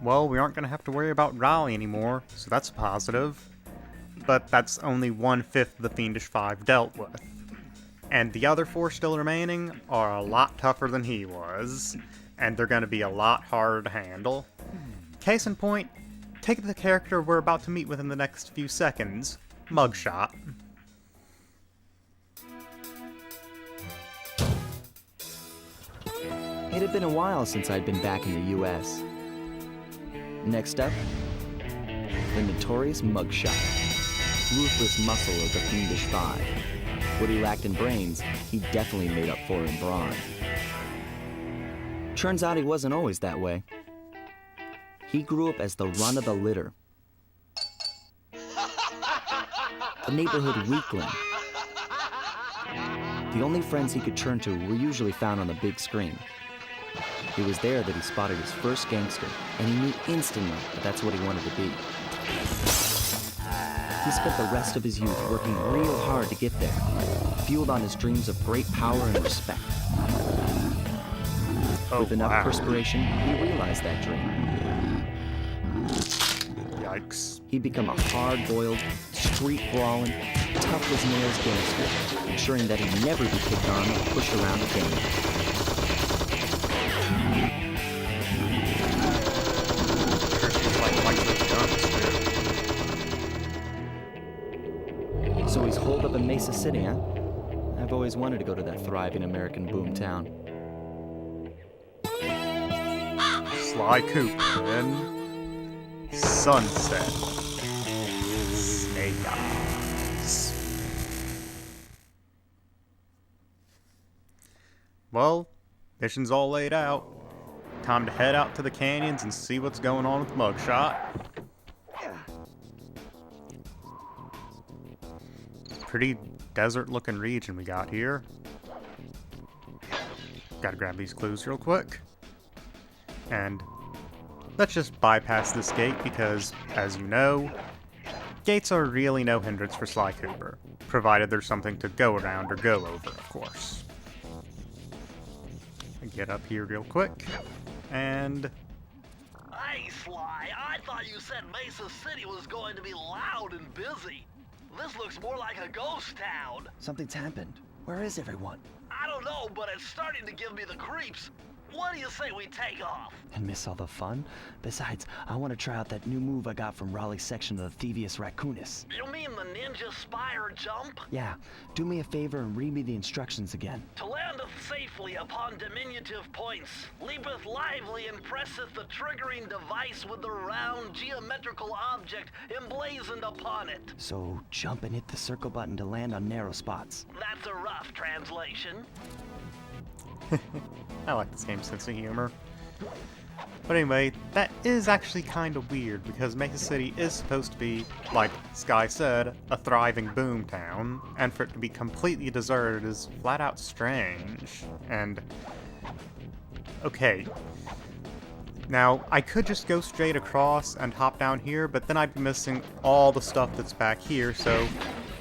Well, we aren't going to have to worry about Raleigh anymore, so that's a positive. But that's only 1/5 the Fiendish Five dealt with. And the other 4 still remaining are a lot tougher than he was, and they're going to be a lot harder to handle. Case in point, take the character we're about to meet with in the next few seconds, Muggshot. It had been a while since I'd been back in the US. Next up, the notorious Muggshot, ruthless muscle of the Fiendish Five. What he lacked in brains, he definitely made up for in brawn. Turns out he wasn't always that way. He grew up as the run of the litter, a neighborhood weakling. The only friends he could turn to were usually found on the big screen. It was there that he spotted his first gangster, and he knew instantly that that's what he wanted to be. He spent the rest of his youth working real hard to get there, fueled on his dreams of great power and respect. With enough perspiration, he realized that dream. Yikes. He'd become a hard-boiled, street-brawling, tough-as-nails gangster, ensuring that he'd never be picked on or pushed around again. So he's holed up in Mesa City, huh? I've always wanted to go to that thriving American boom town. Sly Cooper in Sunset. Snake Eyes. Well, mission's all laid out. Time to head out to the canyons and see what's going on with Muggshot. Pretty desert-looking region we got here. Gotta grab these clues real quick. And let's just bypass this gate because, as you know, gates are really no hindrance for Sly Cooper, provided there's something to go around or go over, of course. Get up here real quick, and... Hey, Sly, I thought you said Mesa City was going to be loud and busy. This looks more like a ghost town. Something's happened. Where is everyone? I don't know, but it's starting to give me the creeps. What do you say we take off? And miss all the fun? Besides, I want to try out that new move I got from Raleigh's section of the Thievius Raccoonus. You mean the ninja spire jump? Yeah, do me a favor and read me the instructions again. To landeth safely upon diminutive points, leapeth lively and presseth the triggering device with the round geometrical object emblazoned upon it. So jump and hit the circle button to land on narrow spots. That's a rough translation. I like this game's sense of humor. But anyway, that is actually kind of weird, because Mesa City is supposed to be, like Sky said, a thriving boom town, and for it to be completely deserted is flat out strange. And... okay. Now, I could just go straight across and hop down here, but then I'd be missing all the stuff that's back here, so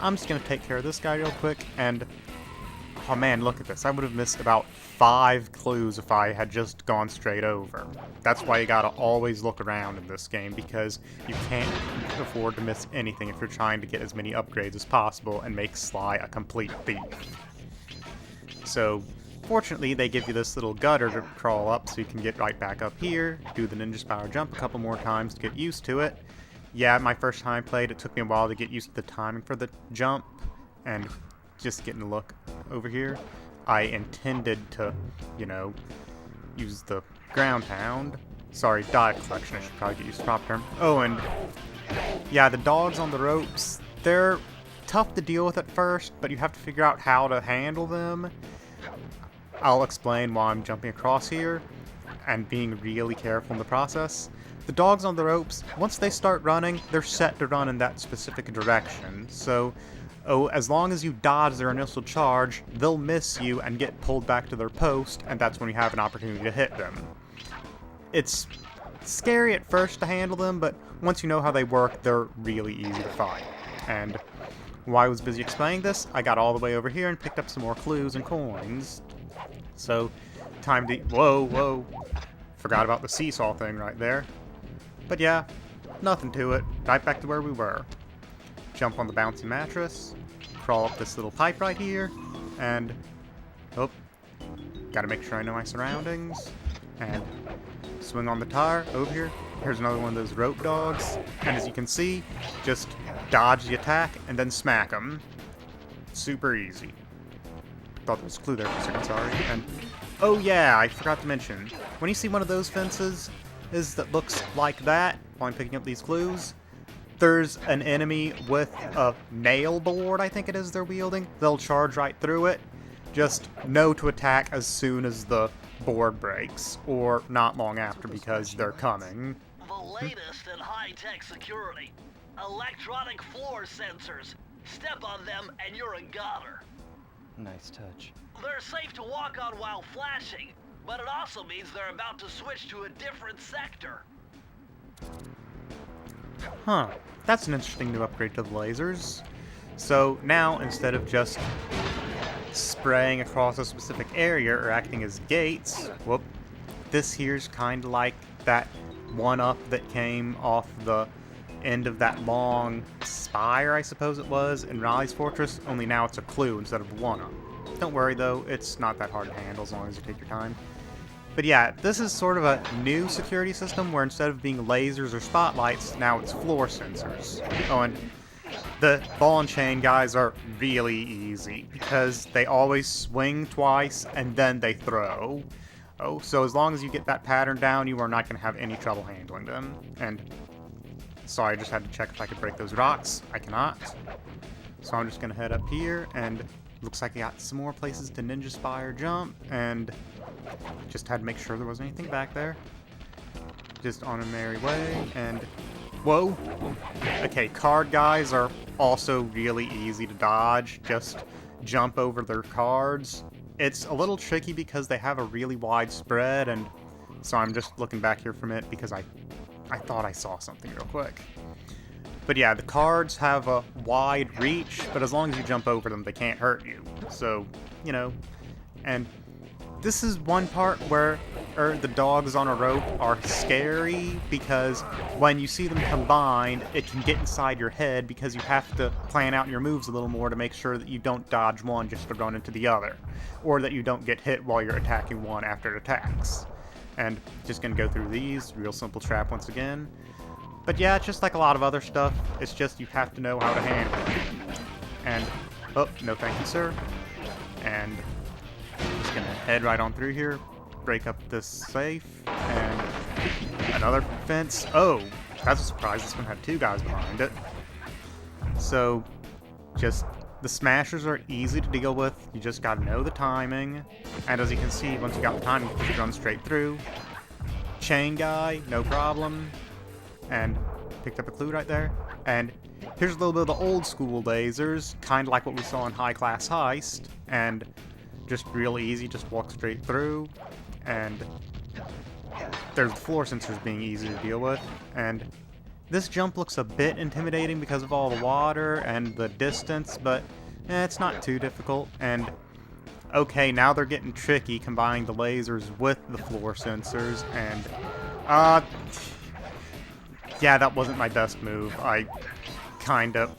I'm just gonna take care of this guy real quick, and... oh man, look at this. I would have missed about 5 clues if I had just gone straight over. That's why you gotta always look around in this game, because you can't afford to miss anything if you're trying to get as many upgrades as possible and make Sly a complete thief. So, fortunately, they give you this little gutter to crawl up so you can get right back up here, do the ninja spiral jump a couple more times to get used to it. Yeah, my first time I played, it took me a while to get used to the timing for the jump, and just getting a look over here. I intended to, you know, use the ground pound. Sorry, dive collection, I should probably get used to the proper term. Oh, and yeah, the dogs on the ropes, they're tough to deal with at first, but you have to figure out how to handle them. I'll explain why I'm jumping across here and being really careful in the process. The dogs on the ropes, once they start running, they're set to run in that specific direction, so as long as you dodge their initial charge, they'll miss you and get pulled back to their post, and that's when you have an opportunity to hit them. It's scary at first to handle them, but once you know how they work, they're really easy to fight. And while I was busy explaining this, I got all the way over here and picked up some more clues and coins. So, time to... whoa. forgot about the seesaw thing right there. But yeah, nothing to it. Right back to where we were. Jump on the bouncy mattress, crawl up this little pipe right here, and... oh, gotta make sure I know my surroundings. And swing on the tire over here. Here's another one of those rope dogs. And as you can see, just dodge the attack and then smack them. Super easy. Thought there was a clue there for a second, sorry. And oh yeah, I forgot to mention, when you see one of those fences that looks like that, while I'm picking up these clues, there's an enemy with a nail board, I think it is they're wielding. They'll charge right through it. Just know to attack as soon as the board breaks, or not long after, because they're coming. The latest in high-tech security. Electronic floor sensors. Step on them and you're a goner. Nice touch. They're safe to walk on while flashing, but it also means they're about to switch to a different sector. Huh, that's an interesting new upgrade to the lasers. So now, instead of just spraying across a specific area or acting as gates, whoop, this here's kind of like that one-up that came off the end of that long spire, I suppose it was, in Raleigh's fortress, only now it's a clue instead of a one-up. Don't worry though, it's not that hard to handle as long as you take your time. But yeah, this is sort of a new security system where instead of being lasers or spotlights, now it's floor sensors. Oh, and the ball and chain guys are really easy because they always swing twice and then they throw. Oh, so as long as you get that pattern down, you are not going to have any trouble handling them. And sorry, I just had to check if I could break those rocks. I cannot. So I'm just going to head up here, and looks like I got some more places to ninja spire jump, and just had to make sure there wasn't anything back there. Just on a merry way, and whoa! Okay, card guys are also really easy to dodge. Just jump over their cards. It's a little tricky because they have a really wide spread, and so I'm just looking back here for a minute because I thought I saw something real quick. But yeah, the cards have a wide reach, but as long as you jump over them, they can't hurt you. So, you know, and this is one part where the dogs on a rope are scary because when you see them combined, it can get inside your head because you have to plan out your moves a little more to make sure that you don't dodge one just to run into the other, or that you don't get hit while you're attacking one after it attacks. And just gonna go through these, real simple trap once again. But yeah, it's just like a lot of other stuff, it's just you have to know how to handle it. And, oh, no thank you, sir. And just gonna head right on through here, break up this safe, and another fence. Oh, that's a surprise, this one had two guys behind it. So, just, the smashers are easy to deal with, you just gotta know the timing. And as you can see, once you got the timing, you just run straight through. Chain guy, no problem. And picked up a clue right there. And here's a little bit of the old school lasers, kind of like what we saw in High Class Heist, and just real easy, just walk straight through. And there's the floor sensors being easy to deal with. And this jump looks a bit intimidating because of all the water and the distance, but it's not too difficult. And okay, now they're getting tricky, combining the lasers with the floor sensors, and yeah, that wasn't my best move. I kind of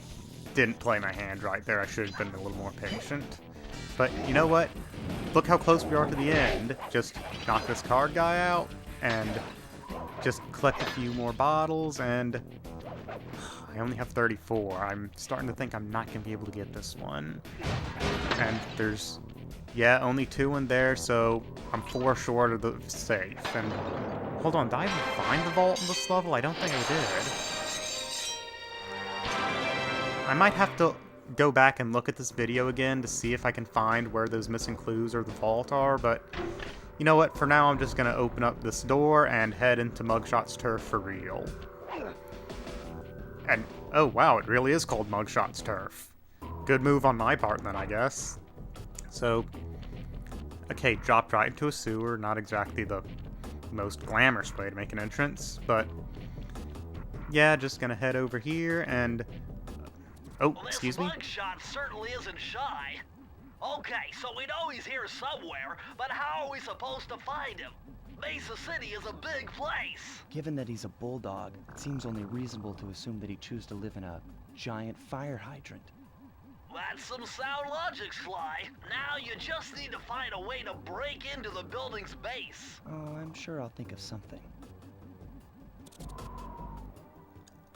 didn't play my hand right there. I should have been a little more patient. But you know what? Look how close we are to the end. Just knock this card guy out, and just collect a few more bottles, and I only have 34. I'm starting to think I'm not going to be able to get this one. And there's, yeah, only 2 in there, so I'm 4 short of the safe. And hold on, did I even find the vault in this level? I don't think I did. I might have to go back and look at this video again to see if I can find where those missing clues or the vault are, but you know what? For now, I'm just going to open up this door and head into Muggshot's turf for real. And, oh wow, it really is called Muggshot's turf. Good move on my part then, I guess. So, okay, dropped right into a sewer, not exactly the most glamorous way to make an entrance, but yeah, just gonna head over here and... oh, excuse me? This Muggshot certainly isn't shy. Okay, so we know he's here somewhere, but how are we supposed to find him? Mesa City is a big place. Given that he's a bulldog, it seems only reasonable to assume that he'd choose to live in a giant fire hydrant. That's some sound logic, Sly. Now you just need to find a way to break into the building's base. Oh, I'm sure I'll think of something.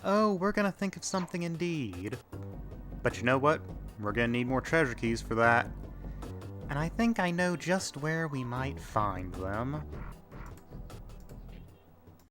Oh, we're gonna think of something indeed. But you know what? We're gonna need more treasure keys for that. And I think I know just where we might find them.